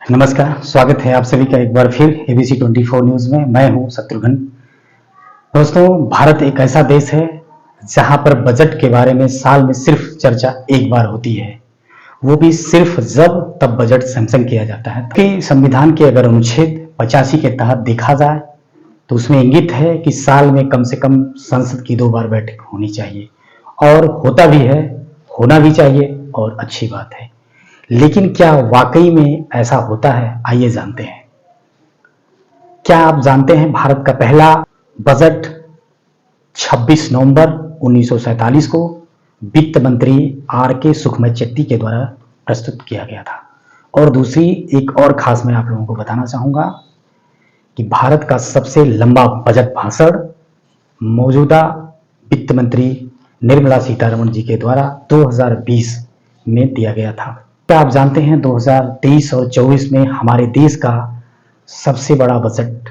नमस्कार, स्वागत है आप सभी का एक बार फिर एबीसी 24 न्यूज में। मैं हूं शत्रुघ्न। दोस्तों, भारत एक ऐसा देश है जहां पर बजट के बारे में साल में सिर्फ चर्चा एक बार होती है, वो भी सिर्फ जब तब बजट सैंक्शन किया जाता है। कि संविधान के अगर अनुच्छेद 85 के तहत देखा जाए तो उसमें इंगित है कि साल में कम से कम संसद की 2 बार बैठक होनी चाहिए, और होता भी है, होना भी चाहिए और अच्छी बात है। लेकिन क्या वाकई में ऐसा होता है? आइए जानते हैं। क्या आप जानते हैं भारत का पहला बजट 26 नवंबर 1947 को वित्त मंत्री आर के सुखमय के द्वारा प्रस्तुत किया गया था। और दूसरी एक और खास मैं आप लोगों को बताना चाहूंगा कि भारत का सबसे लंबा बजट भाषण मौजूदा वित्त मंत्री निर्मला सीतारमण जी के द्वारा 2020 में दिया गया था। क्या आप जानते हैं 2023 और 24 में हमारे देश का सबसे बड़ा बजट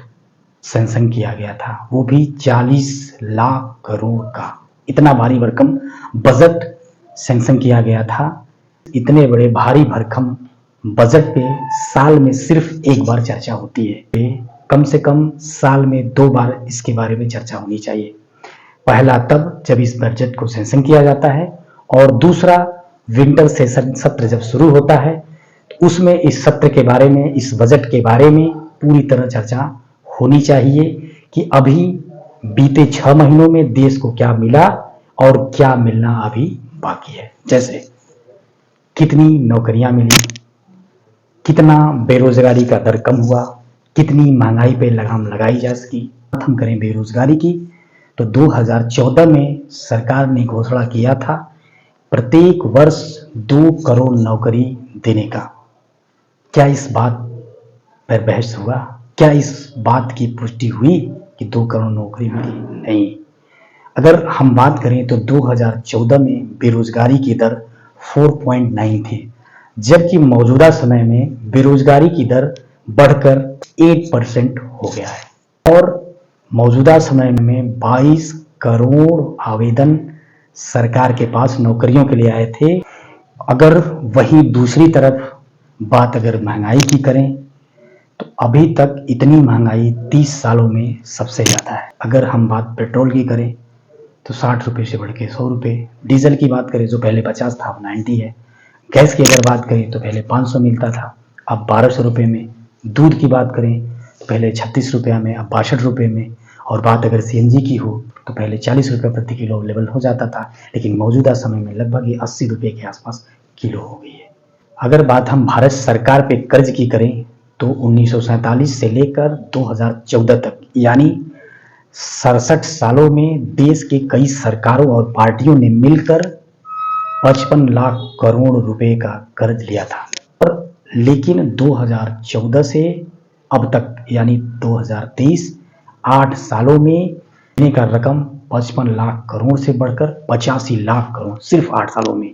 सैंक्शन किया गया था, वो भी 40 लाख करोड़ का। इतना भारी भरकम बजट सैंक्शन किया गया था। इतने बड़े भारी भरकम बजट पे साल में सिर्फ एक बार चर्चा होती है। कम से कम साल में 2 बार इसके बारे में चर्चा होनी चाहिए। पहला तब जब इस बजट को सैंक्शन किया जाता है, और दूसरा विंटर सेशन सत्र जब शुरू होता है तो उसमें इस सत्र के बारे में, इस बजट के बारे में पूरी तरह चर्चा होनी चाहिए कि अभी बीते 6 महीनों में देश को क्या मिला और क्या मिलना अभी बाकी है। जैसे कितनी नौकरियां मिली, कितना बेरोजगारी का दर कम हुआ, कितनी महंगाई पे लगाम लगाई जा सकी। बात हम करें बेरोजगारी की तो 2014 में सरकार ने घोषणा किया था प्रत्येक वर्ष 2 करोड़ नौकरी देने का। क्या इस बात पर बहस हुआ? क्या इस बात की पुष्टि हुई कि 2 करोड़ नौकरी मिली? नहीं। अगर हम बात करें तो 2014 में बेरोजगारी की दर 4.9 थी, जबकि मौजूदा समय में बेरोजगारी की दर बढ़कर 8% हो गया है। और मौजूदा समय में 22 करोड़ आवेदन सरकार के पास नौकरियों के लिए आए थे। अगर वही दूसरी तरफ बात अगर महंगाई की करें तो अभी तक इतनी महंगाई 30 सालों में सबसे ज़्यादा है। अगर हम बात पेट्रोल की करें तो 60 रुपये से बढ़ के 100 रुपये, डीजल की बात करें जो पहले 50 था अब 90 है, गैस की अगर बात करें तो पहले 500 मिलता था अब 1200 रुपये में, दूध की बात करें तो पहले 36 रुपये में अब 62 रुपये में, और बात अगर सीएनजी की हो तो पहले 40 रुपये प्रति किलो अवेलेबल हो जाता था, लेकिन मौजूदा समय में लगभग ये 80 रुपये के आसपास किलो हो गई है। अगर बात हम भारत सरकार पे कर्ज की करें तो 1947 से लेकर 2014 तक यानी 67 सालों में देश के कई सरकारों और पार्टियों ने मिलकर 55 लाख करोड़ रुपए का कर्ज लिया था। और लेकिन 2014 से अब तक यानी 2023 8 सालों में देने का रकम 55 लाख करोड़ से बढ़कर 85 लाख करोड़ सिर्फ 8 सालों में।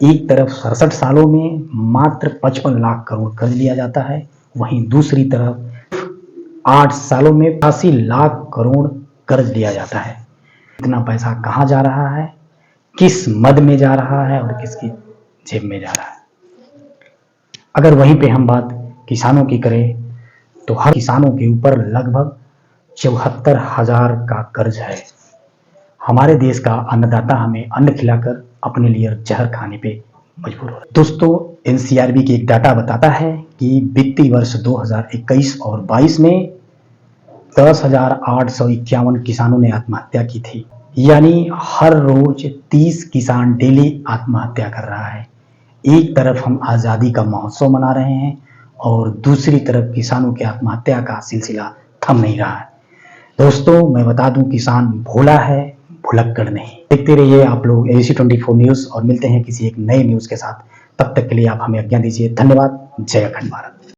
एक तरफ 67 सालों में मात्र 55 लाख करोड़ कर्ज लिया जाता है, वहीं दूसरी तरफ 8 सालों में 85 लाख करोड़ कर्ज लिया जाता है। इतना पैसा कहाँ जा रहा है, किस मद में जा रहा है और किसकी जेब में जा रहा है? अगर वहीं पे हम बात किसानों की करें तो हर किसानों के ऊपर लगभग 74,000 का कर्ज है। हमारे देश का अन्नदाता हमें अन्न खिलाकर अपने लिए जहर खाने पे मजबूर हो रहा है। दोस्तों, एनसीआरबी की एक डाटा बताता है कि वित्तीय वर्ष 2021 और 22 में 10,851 किसानों ने आत्महत्या की थी, यानी हर रोज 30 किसान डेली आत्महत्या कर रहा है। एक तरफ हम आज़ादी का महोत्सव मना रहे हैं और दूसरी तरफ किसानों की आत्महत्या का सिलसिला थम नहीं रहा है। दोस्तों, मैं बता दूं, किसान भोला है, भुलक्कड़ नहीं। देखते रहिए आप लोग एबीसी 24 न्यूज़ और मिलते हैं किसी एक नए न्यूज़ के साथ। तब तक के लिए आप हमें आज्ञा दीजिए। धन्यवाद। जय अखंड भारत।